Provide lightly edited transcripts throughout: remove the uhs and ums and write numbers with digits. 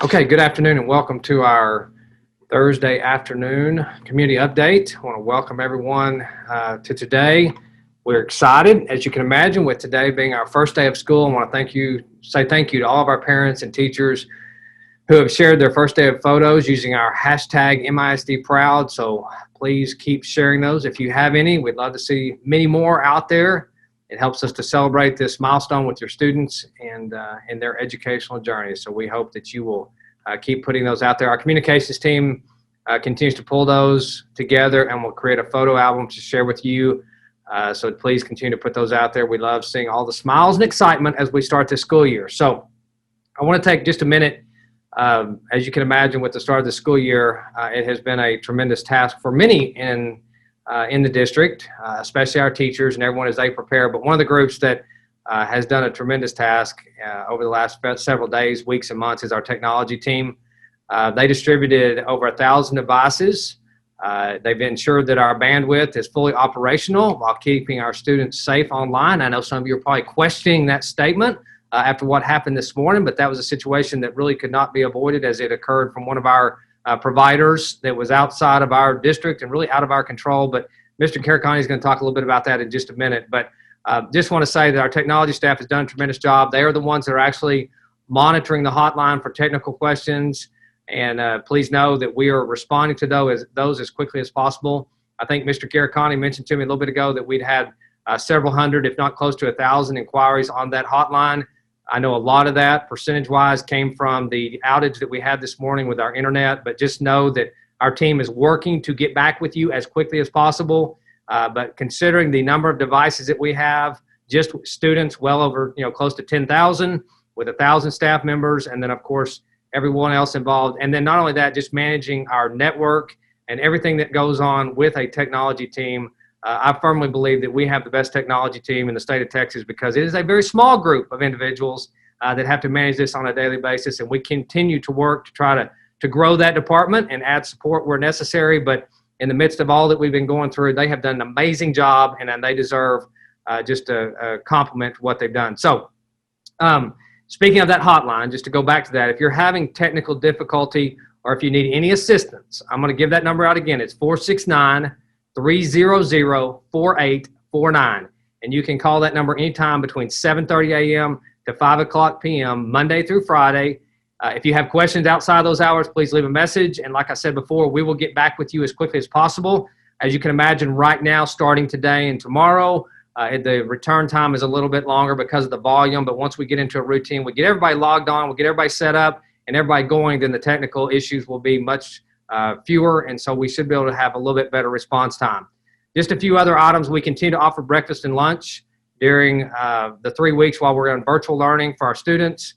Okay, good afternoon and welcome to our Thursday afternoon community update. I want to welcome everyone to today. We're excited, as you can imagine, with today being our first day of school. I want to say thank you to all of our parents and teachers who have shared their first day of photos using our hashtag MISDProud. So please keep sharing those if you have any. We'd love to see many more out there. It helps us to celebrate this milestone with your students and in their educational journey. So we hope that you will keep putting those out there. Our communications team continues to pull those together, and we'll create a photo album to share with you. So please continue to put those out there. We love seeing all the smiles and excitement as we start this school year. So I want to take just a minute. As you can imagine, with the start of the school year, it has been a tremendous task for many in the district, especially our teachers and everyone as they prepare. But one of the groups that has done a tremendous task over the last several days, weeks, and months is our technology team. They distributed over 1,000 devices. They've ensured that our bandwidth is fully operational while keeping our students safe online. I know some of you are probably questioning that statement after what happened this morning, but that was a situation that really could not be avoided as it occurred from one of our providers that was outside of our district and really out of our control. But Mr. Caricani is going to talk a little bit about that in just a minute. But just want to say that our technology staff has done a tremendous job. They are the ones that are actually monitoring the hotline for technical questions. And please know that we are responding to those as quickly as possible. I think Mr. Caricani mentioned to me a little bit ago that we'd had several hundred, if not close to 1,000 inquiries on that hotline. I know a lot of that, percentage-wise, came from the outage that we had this morning with our internet, but just know that our team is working to get back with you as quickly as possible. But considering the number of devices that we have, just students well over, close to 10,000 with 1,000 staff members, and then, of course, everyone else involved. And then not only that, just managing our network and everything that goes on with a technology team. I firmly believe that we have the best technology team in the state of Texas because it is a very small group of individuals that have to manage this on a daily basis, and we continue to work to try to grow that department and add support where necessary. But in the midst of all that we've been going through, they have done an amazing job, and they deserve just a compliment for what they've done. So speaking of that hotline, just to go back to that, if you're having technical difficulty or if you need any assistance, I'm going to give that number out again. It's 469-300-4849. And you can call that number anytime between 7:30 a.m. to 5 o'clock p.m., Monday through Friday. If you have questions outside those hours, please leave a message. And like I said before, we will get back with you as quickly as possible. As you can imagine, right now, starting today and tomorrow, the return time is a little bit longer because of the volume. But once we get into a routine, we get everybody logged on, we get everybody set up, and everybody going, then the technical issues will be much fewer, and so we should be able to have a little bit better response time. Just a few other items. We continue to offer breakfast and lunch during the 3 weeks while we're on virtual learning for our students.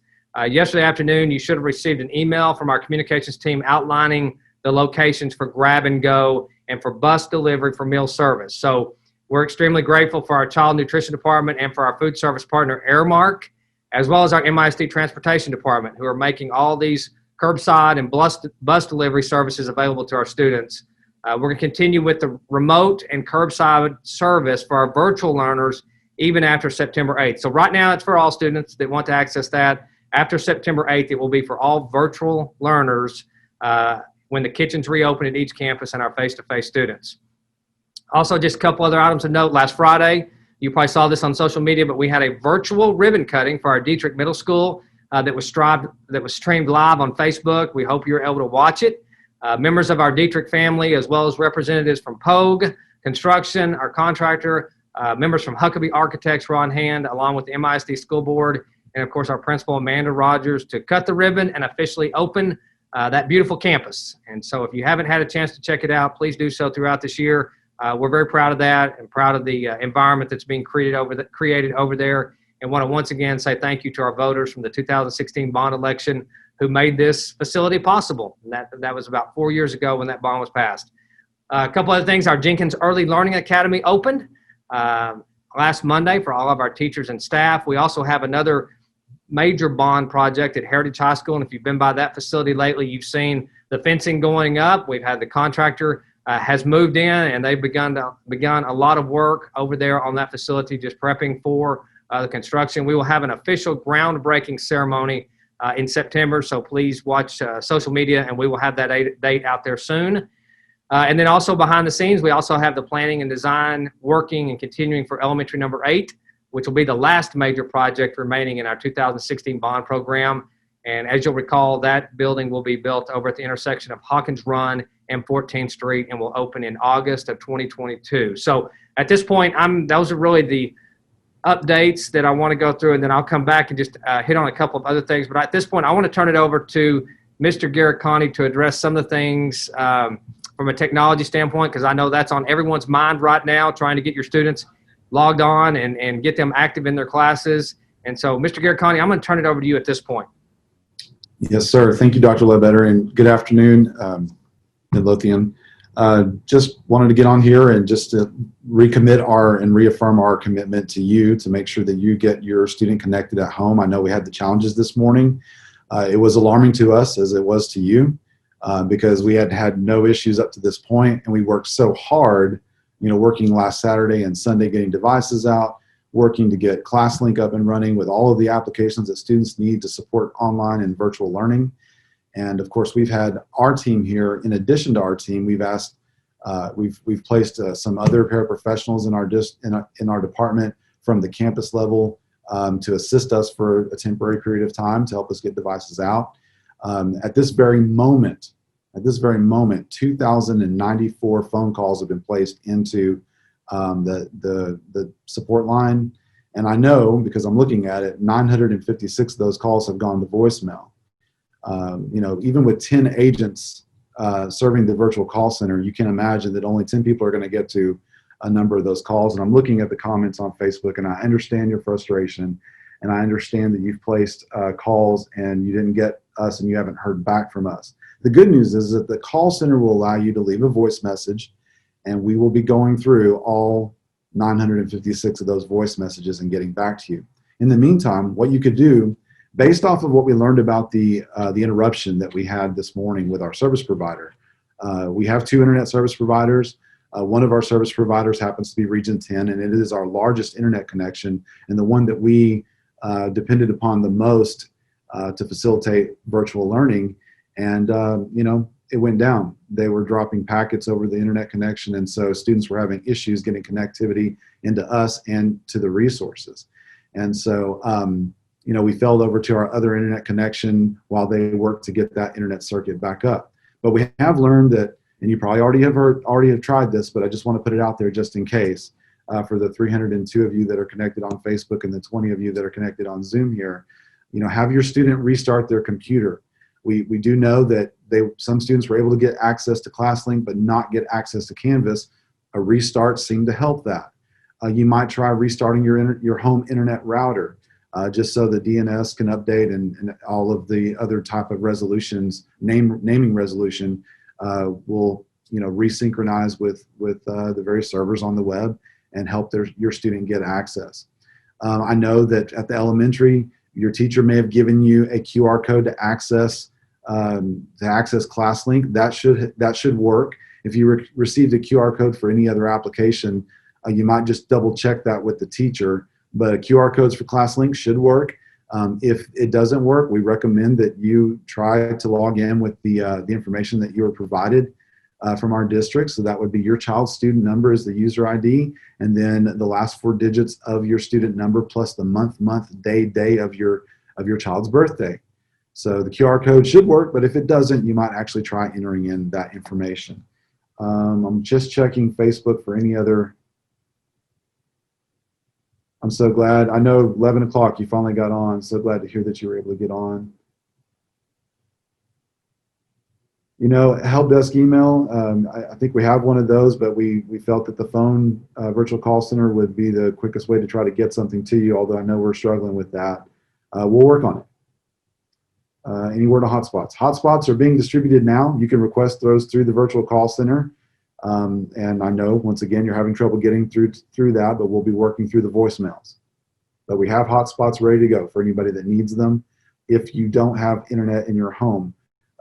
Yesterday afternoon, you should have received an email from our communications team outlining the locations for grab and go and for bus delivery for meal service. So we're extremely grateful for our child nutrition department and for our food service partner, Airmark, as well as our MISD transportation department, who are making all these curbside and bus delivery services available to our students. We're going to continue with the remote and curbside service for our virtual learners even after September 8th. So right now it's for all students that want to access that. After September 8th, it will be for all virtual learners when the kitchens reopen at each campus and our face-to-face students. Also, just a couple other items of note. Last Friday, you probably saw this on social media, but we had a virtual ribbon cutting for our Dietrich Middle School that was streamed live on Facebook. We hope you're able to watch it. Members of our Dietrich family, as well as representatives from Pogue Construction, our contractor, members from Huckabee Architects were on hand, along with the MISD School Board, and of course our principal, Amanda Rogers, to cut the ribbon and officially open that beautiful campus. And so if you haven't had a chance to check it out, please do so throughout this year. We're very proud of that and proud of the environment that's being created over there. And want to once again say thank you to our voters from the 2016 bond election who made this facility possible. And that was about 4 years ago when that bond was passed. A couple other things. Our Jenkins Early Learning Academy opened last Monday for all of our teachers and staff. We also have another major bond project at Heritage High School. And if you've been by that facility lately, you've seen the fencing going up. We've had the contractor has moved in, and they've begun a lot of work over there on that facility, just prepping for the construction. We will have an official groundbreaking ceremony in September. So please watch social media, and we will have that date out there soon. And then also behind the scenes, we also have the planning and design working and continuing for elementary number 8, which will be the last major project remaining in our 2016 bond program. And as you'll recall, that building will be built over at the intersection of Hawkins Run and 14th Street and will open in August of 2022. So at this point, those are really the updates that I want to go through, and then I'll come back and just hit on a couple of other things. But at this point, I want to turn it over to Mr. Garrett Connie to address some of the things from a technology standpoint, because I know that's on everyone's mind right now, trying to get your students logged on and get them active in their classes. And so, Mr. Garrett Connie, I'm going to turn it over to you at this point. Yes, sir. Thank you, Dr. Ledbetter, and good afternoon, Midlothian. Just wanted to get on here and just to recommit and reaffirm our commitment to you to make sure that you get your student connected at home. I know we had the challenges this morning. It was alarming to us as it was to you because we had no issues up to this point, and we worked so hard, working last Saturday and Sunday getting devices out, working to get ClassLink up and running with all of the applications that students need to support online and virtual learning. And of course, we've had our team here. In addition to our team, we've placed some other paraprofessionals in our department from the campus level to assist us for a temporary period of time to help us get devices out. At this very moment, 2,094 phone calls have been placed into the support line, and I know because I'm looking at it, 956 of those calls have gone to voicemail. Even with 10 agents serving the virtual call center, you can imagine that only 10 people are going to get to a number of those calls. And I'm looking at the comments on Facebook, and I understand your frustration, and I understand that you've placed calls and you didn't get us and you haven't heard back from us. The good news is that the call center will allow you to leave a voice message, and we will be going through all 956 of those voice messages and getting back to you. In the meantime, what you could do, based off of what we learned about the interruption that we had this morning with our service provider, we have 2 internet service providers. One of our service providers happens to be Region 10, and it is our largest internet connection and the one that we depended upon the most to facilitate virtual learning. And, it went down. They were dropping packets over the internet connection, and so students were having issues getting connectivity into us and to the resources. And so, we failed over to our other internet connection while they worked to get that internet circuit back up. But we have learned that, and you probably already have tried this, but I just want to put it out there just in case for the 302 of you that are connected on Facebook and the 20 of you that are connected on Zoom here, have your student restart their computer. We do know that some students were able to get access to ClassLink but not get access to Canvas. A restart seemed to help that. You might try restarting your home internet router. Just so the DNS can update and all of the other type of resolutions, naming resolution will resynchronize with the various servers on the web and help your student get access. I know that at the elementary, your teacher may have given you a QR code to access ClassLink. That should work. If you received a QR code for any other application, you might just double check that with the teacher. But QR codes for ClassLink should work. If it doesn't work, we recommend that you try to log in with the information that you were provided from our district. So that would be your child's student number as the user ID, and then the last 4 digits of your student number plus the month, day of your child's birthday. So the QR code should work, but if it doesn't, you might actually try entering in that information. I'm just checking Facebook for any other. I'm so glad. I know 11 o'clock you finally got on. So glad to hear that you were able to get on. Help desk email, I think we have one of those, but we felt that the phone virtual call center would be the quickest way to try to get something to you, although I know we're struggling with that. We'll work on it. Any word on hotspots? Hotspots are being distributed now. You can request those through the virtual call center. And I know, once again, you're having trouble getting through that, but we'll be working through the voicemails. But we have hotspots ready to go for anybody that needs them. If you don't have internet in your home,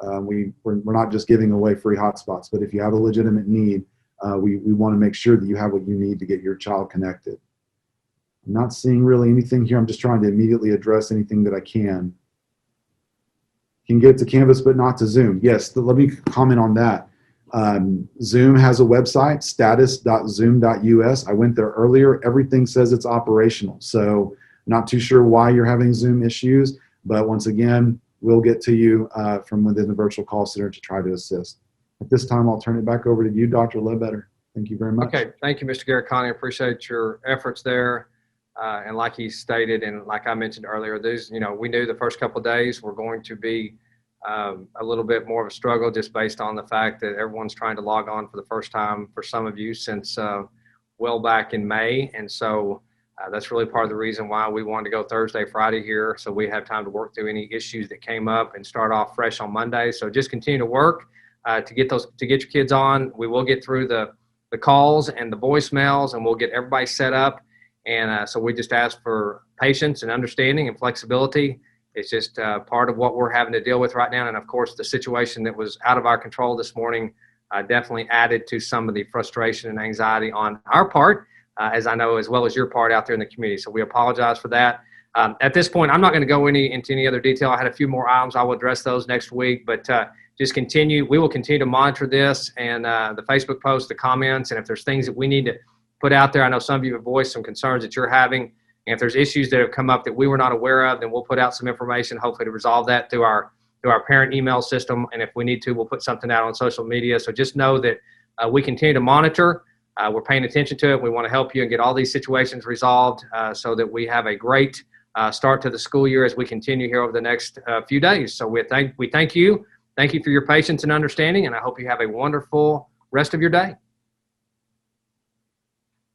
we're not just giving away free hotspots, but if you have a legitimate need, we want to make sure that you have what you need to get your child connected. I'm not seeing really anything here. I'm just trying to immediately address anything that I can. can get to Canvas but not to Zoom. Yes, let me comment on that. Zoom has a website, status.zoom.us. I went there earlier. Everything says it's operational. So not too sure why you're having Zoom issues, but once again, we'll get to you from within the virtual call center to try to assist. At this time, I'll turn it back over to you, Dr. Ledbetter. Thank you very much. Okay, thank you, Mr. Garrett-Conley. I appreciate your efforts there. And like he stated, and like I mentioned earlier, we knew the first couple of days were going to be a little bit more of a struggle, just based on the fact that everyone's trying to log on for the first time for some of you since well back in May. And so that's really part of the reason why we wanted to go Thursday, Friday here, so we have time to work through any issues that came up and start off fresh on Monday. So just continue to work to get your kids on. We will get through the calls and the voicemails, and we'll get everybody set up. And so we just ask for patience and understanding and flexibility. It's just part of what we're having to deal with right now. And of course, the situation that was out of our control this morning definitely added to some of the frustration and anxiety on our part, as I know, as well as your part out there in the community. So we apologize for that. At this point, I'm not going to go into any other detail. I had a few more items. I will address those next week, but just continue. We will continue to monitor this and the Facebook posts, the comments, and if there's things that we need to put out there. I know some of you have voiced some concerns that you're having. And if there's issues that have come up that we were not aware of, then we'll put out some information, hopefully to resolve that through our parent email system. And if we need to, we'll put something out on social media. So just know that we continue to monitor. We're paying attention to it. We want to help you and get all these situations resolved so that we have a great start to the school year as we continue here over the next few days. So we thank you. Thank you for your patience and understanding, and I hope you have a wonderful rest of your day.